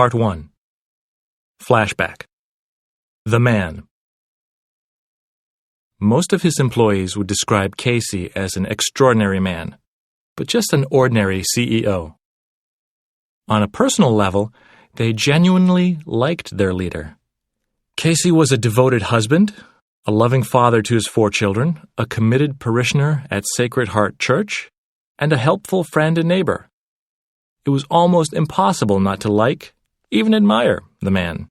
Part 1. Flashback. The Man. Most of his employees would describe Casey as an extraordinary man, but just an ordinary CEO. On a personal level, they genuinely liked their leader. Casey was a devoted husband, a loving father to his 4 children, a committed parishioner at Sacred Heart Church, and a helpful friend and neighbor. It was almost impossible not to like, even admire, the man,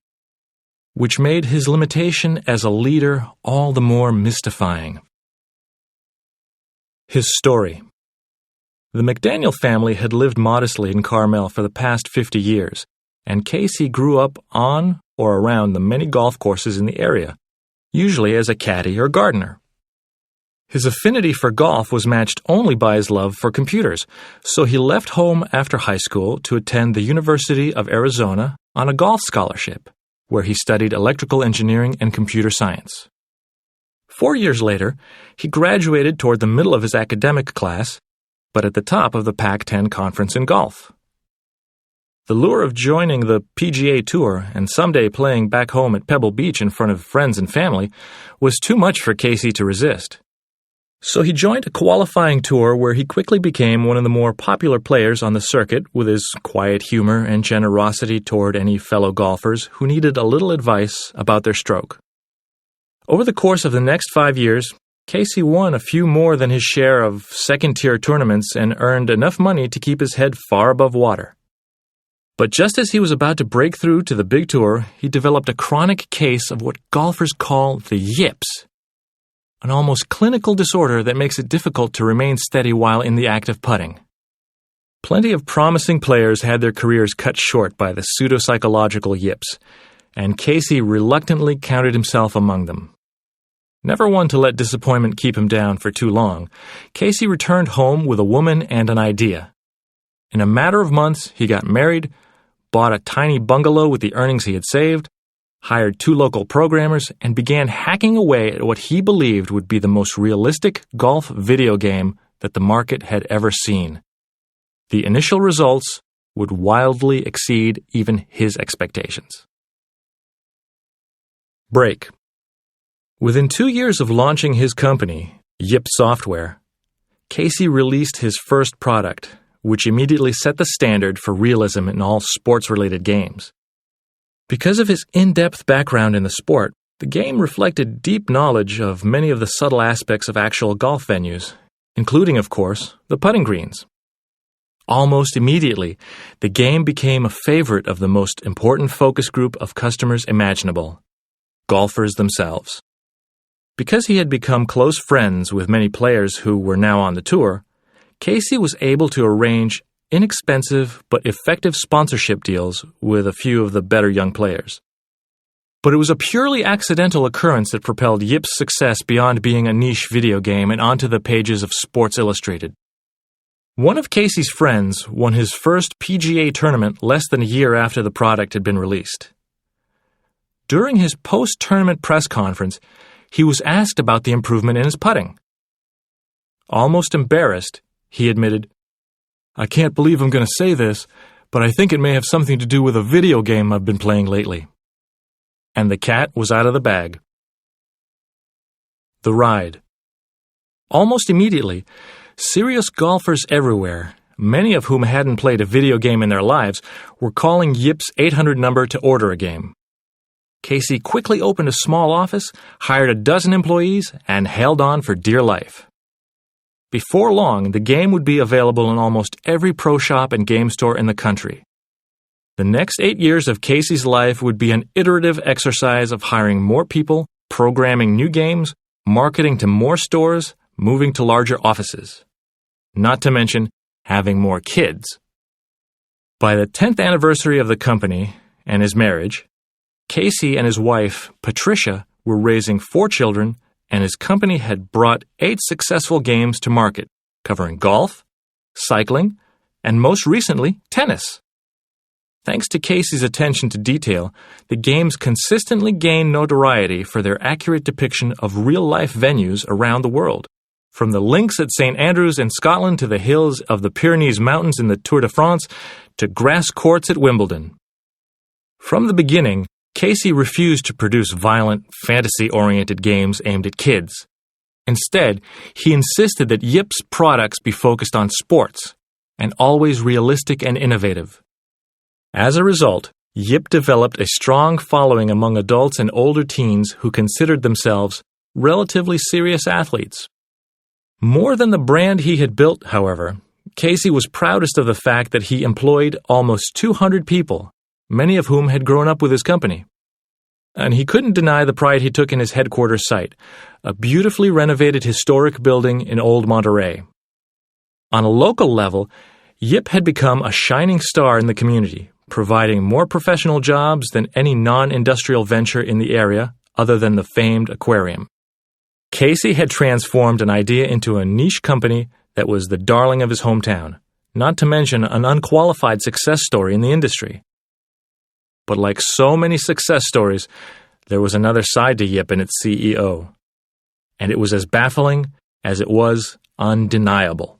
which made his limitation as a leader all the more mystifying. His story. The McDaniel family had lived modestly in Carmel for the past 50 years, and Casey grew up on or around the many golf courses in the area, usually as a caddy or gardener. His affinity for golf was matched only by his love for computers, so he left home after high school to attend the University of Arizona on a golf scholarship, where he studied electrical engineering and computer science. 4 years later, he graduated toward the middle of his academic class, but at the top of the Pac-10 conference in golf. The lure of joining the PGA Tour and someday playing back home at Pebble Beach in front of friends and family was too much for Casey to resist. So he joined a qualifying tour where he quickly became one of the more popular players on the circuit with his quiet humor and generosity toward any fellow golfers who needed a little advice about their stroke. Over the course of the next 5 years, Casey won a few more than his share of second-tier tournaments and earned enough money to keep his head far above water. But just as he was about to break through to the big tour, he developed a chronic case of what golfers call the yips, an almost clinical disorder that makes it difficult to remain steady while in the act of putting. Plenty of promising players had their careers cut short by the pseudo-psychological yips, and Casey reluctantly counted himself among them. Never one to let disappointment keep him down for too long, Casey returned home with a woman and an idea. In a matter of months, he got married, bought a tiny bungalow with the earnings he had saved, hired 2 local programmers, and began hacking away at what he believed would be the most realistic golf video game that the market had ever seen. The initial results would wildly exceed even his expectations. Break. Within 2 years of launching his company, Yip Software, Casey released his first product, which immediately set the standard for realism in all sports-related games. Because of his in-depth background in the sport, the game reflected deep knowledge of many of the subtle aspects of actual golf venues, including, of course, the putting greens. Almost immediately, the game became a favorite of the most important focus group of customers imaginable, golfers themselves. Because he had become close friends with many players who were now on the tour, Casey was able to arrange inexpensive but effective sponsorship deals with a few of the better young players. But it was a purely accidental occurrence that propelled Yip's success beyond being a niche video game and onto the pages of Sports Illustrated. One of Casey's friends won his first PGA tournament less than a year after the product had been released. During his post-tournament press conference, he was asked about the improvement in his putting. Almost embarrassed, he admitted, "I can't believe I'm going to say this, but I think it may have something to do with a video game I've been playing lately." And the cat was out of the bag. The ride. Almost immediately, serious golfers everywhere, many of whom hadn't played a video game in their lives, were calling Yip's 800 number to order a game. Casey quickly opened a small office, hired a dozen employees, and held on for dear life. Before long, the game would be available in almost every pro shop and game store in the country. The next 8 years of Casey's life would be an iterative exercise of hiring more people, programming new games, marketing to more stores, moving to larger offices. Not to mention having more kids. By the 10th anniversary of the company and his marriage, Casey and his wife, Patricia, were raising 4 children, and his company had brought 8 successful games to market, covering golf, cycling, and most recently, tennis. Thanks to Casey's attention to detail, the games consistently gained notoriety for their accurate depiction of real-life venues around the world, from the links at St. Andrews in Scotland to the hills of the Pyrenees Mountains in the Tour de France to grass courts at Wimbledon. From the beginning, Casey refused to produce violent, fantasy-oriented games aimed at kids. Instead, he insisted that Yip's products be focused on sports, and always realistic and innovative. As a result, Yip developed a strong following among adults and older teens who considered themselves relatively serious athletes. More than the brand he had built, however, Casey was proudest of the fact that he employed almost 200 people, many of whom had grown up with his company. And he couldn't deny the pride he took in his headquarters site, a beautifully renovated historic building in Old Monterey. On a local level, Yip had become a shining star in the community, providing more professional jobs than any non-industrial venture in the area other than the famed aquarium. Casey had transformed an idea into a niche company that was the darling of his hometown, not to mention an unqualified success story in the industry. But like so many success stories, there was another side to Yip and its CEO. And it was as baffling as it was undeniable.